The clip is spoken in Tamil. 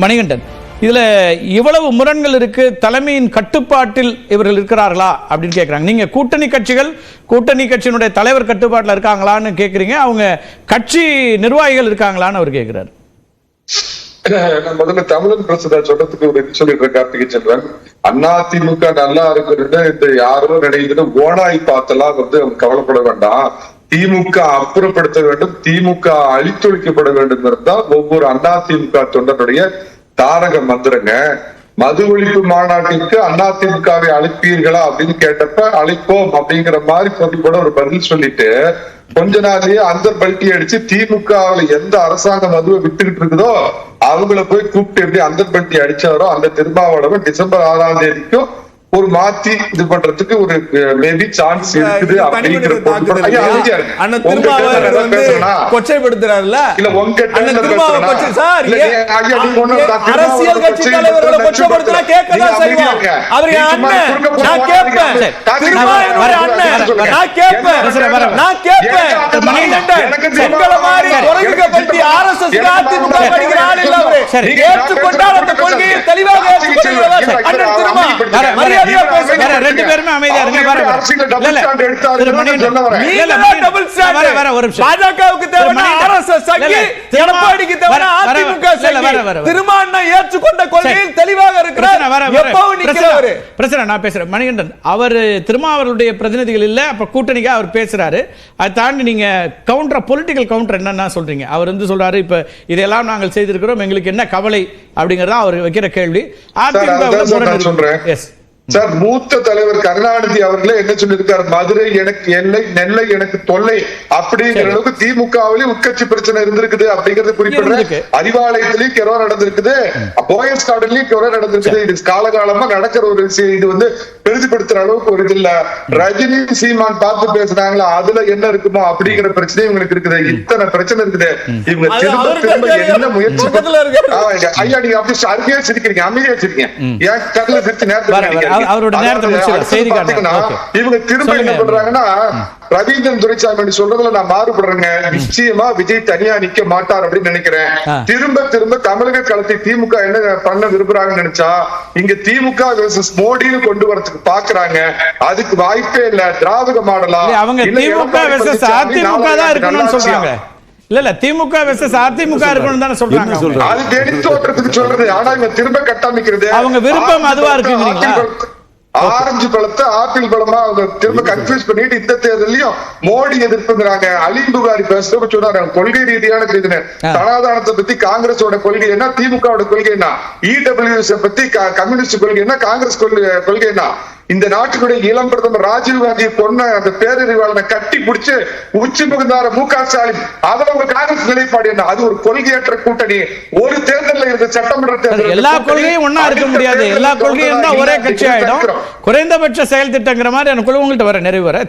மணிகண்டன், இதுல இவ்வளவு முரண்கள் இருக்கு, தலைமையின் கட்டுப்பாட்டில் இவர்கள் இருக்கிறார்களா அப்படின்னு கேட்கிறாங்க. நீங்க கூட்டணி கட்சியினுடைய தலைவர் கட்டுப்பாட்டில் இருக்காங்களான்னு கேட்குறீங்க, அவங்க கட்சி நிர்வாகிகள் இருக்காங்களான்னு அவர் கேட்கிறார். முதல்ல தமிழன் பிரசுதா சொல்றதுக்கு ஒரு சொல்லிடுறேன் கார்த்திகை செல்வன். அதிமுக நல்லா இருக்கிறது இந்த யாரோ நினைவுன்னு ஓனாய் பார்த்தெல்லாம் அவங்க கவலைப்பட வேண்டாம். திமுக அப்புறப்படுத்த வேண்டும், திமுக அழித்தொழிக்கப்பட வேண்டும் இருந்தால் ஒவ்வொரு அதிமுக தொண்டனுடைய தாரக மந்திரங்க. மது ஒழிப்பு மாநாட்டிற்கு அதிமுகவை அழைப்பீர்களா அப்படின்னு கேட்டப்ப அழைப்போம் அப்படிங்கிற மாதிரி சொல்லி கூட ஒரு பதில் சொல்லிட்டு கொஞ்ச நாளையே அந்த பல்ட்டி அடிச்சு திமுகவுல எந்த அரசாங்கம் மதுவை வித்துக்கிட்டு இருக்குதோ அவங்கள போய் கூப்பிட்டு எப்படி அந்த பல்ட்டி அடிச்சாரோ அந்த திருமாவளவன் டிசம்பர் 6ஆம் தேதிக்கும் ஒரு மாத்தி இது பண்றதுக்கு ஒரு மேபி சான்ஸ் இருக்குது அப்படிங்கிறது கொச்சைப்படுத்துறாருல இல்ல உங்க அரசியல் கட்சி தலைவர்களை கொச்சைப்படுத்தினா கேட்கதான் செய்வாங்க. அவர் நான் கேட்பேன், நான் கேட்பேன் எங்களை மாதிரி குறைவுபடுத்தி RSS அதிமுக படிக்கிற ஆள் இல்ல. அவரு ஏற்றுக்கொண்டால் அந்த கொள்கையை தெளிவாக ஏற்றுக்கொள்கிறார். அண்ணன் திருமா ரெண்டு பேருமே அமைதியா இருங்க. பாஜகவுக்கு தேவையான RSS சங்கி, எடப்பாடிக்கு தேவையான அதிமுக சங்கி. திருமாவளவன் ஏற்றுக்கொண்ட கொள்கையில் தெளிவாக இருக்கிறார். எப்பவும் நிக்கிறவர். பிரச்சனை நான் பேசுறேன். மணிகண்டன், அவர் திருமாவளவனுடைய பிரதிநிதிகள் இல்ல, அப்ப கூட்டணிக்கு அவர் பேசுறாரு. அதை தாண்டி நீங்க கவுண்டர், பொலிட்டிக்கல் கவுண்டர் என்னன்னா சொல்றீங்க. அவர் வந்து சொல்றாரு, இப்ப இதெல்லாம் நாங்கள் செய்திருக்கிறோம், எங்களுக்கு என்ன கவலை அப்படிங்கறத அவர் வைக்கிற கேள்வி. சார், மூத்த தலைவர் கருணாநிதி அவர்களே என்ன சொல்லியிருக்காரு, மதுரை எனக்கு எல்லை, நெல்லை எனக்கு தொல்லை அப்படிங்கிற அளவுக்கு திமுகவிலேயே உட்கட்சி பிரச்சனை இருந்திருக்குது அப்படிங்கறது குறிப்பிடுற. அறிவாலயத்திலயும் கெரோ நடந்திருக்குது, போயஸ் கார்டன்லயும் கெரோ நடந்திருக்குது. இது காலகாலமா நடக்கிற ஒரு விஷயம். இது வந்து பெரிதுபடுத்துற அளவுக்கு ஒரு இது இல்ல. ரஜினி சீமான் பார்த்து பேசுறாங்களா, அதுல என்ன இருக்குமோ அப்படிங்கிற பிரச்சனை இவங்களுக்கு இருக்குது. இத்தனை பிரச்சனை இருக்குது. இவங்க திரும்ப திரும்ப என்ன முயற்சி ஐயா, நீங்க அப்படி அருமையா சிரிக்கிறீங்க, அமைதியா சிரிக்கிறீங்க. ஏன் கடல சிரிச்சு நேரத்தில் இவங்க திரும்ப என்ன பண்றாங்கன்னா, ரவீந்திரன் துரைசாமி சொல்றதுல நான் மாறுபடுறேங்க. நிச்சயமா விஜய் தனியா நிக்க மாட்டார் அப்படின்னு நினைக்கிறேன். திரும்ப திரும்ப தமிழக களத்தை திமுக என்ன பண்ண விரும்புறாங்கன்னு நினைச்சா இங்க திமுக வெர்சஸ் மோடின்னு கொண்டு வரதுக்கு பாக்குறாங்க. அதுக்கு வாய்ப்பே இல்ல. திராவிட மாடலா அவங்க திமுக வெர்சஸ் அதிமுக தான் இருக்கணும்னு சொல்றாங்க. இல்ல திமுக வெர்சஸ் அதிமுக இருக்கணும் தானே சொல்றாங்க. அது வெளி தோற்றத்துக்கு சொல்றது. ஆனா இவங்க திரும்ப கட்டமைக்கிறது அவங்க விருப்பம் அதுவா இருக்குங்கிறீங்களா? ஆரஞ்சு பழத்தை ஆப்பிள் பழமா அவங்க திரும்ப கன்ஃபியூஸ் பண்ணிட்டு இந்த தேர்தலையும் மோடி எதிர்ப்புங்கிறாங்க. அலிம் புகாரி பேசுறப்ப சொன்னாங்க கொள்கை ரீதியான சனாதானத்தை பத்தி காங்கிரஸோட கொள்கை என்ன, திமுகவோட கொள்கை என்ன, இடபிள்யூஎஸ் பத்தி கம்யூனிஸ்ட் கொள்கை என்ன, காங்கிரஸ் கொள்கை என்ன. இந்த நாட்டுடைய இளம் பிரதமர் ராஜீவ் காந்தியை கொன்ன அந்த பேரறிவாளனை கட்டி பிடிச்சு உச்சி முகந்தார MK ஸ்டாலின், அதுல உங்க காங்கிரஸ் நிலைப்பாடு என்ன? அது ஒரு கொள்கையற்ற கூட்டணி. ஒரு தேர்தலில் இருந்த சட்டமன்ற தேர்தல் எல்லா கொள்கையும் ஒன்னா இருக்க முடியாது. எல்லா கொள்கையும் இருந்தா ஒரே கட்சி ஆயிடும். குறைந்தபட்ச செயல் திட்டங்கிற மாதிரி எனக்கு உங்கள்கிட்ட வர நிறைவு வர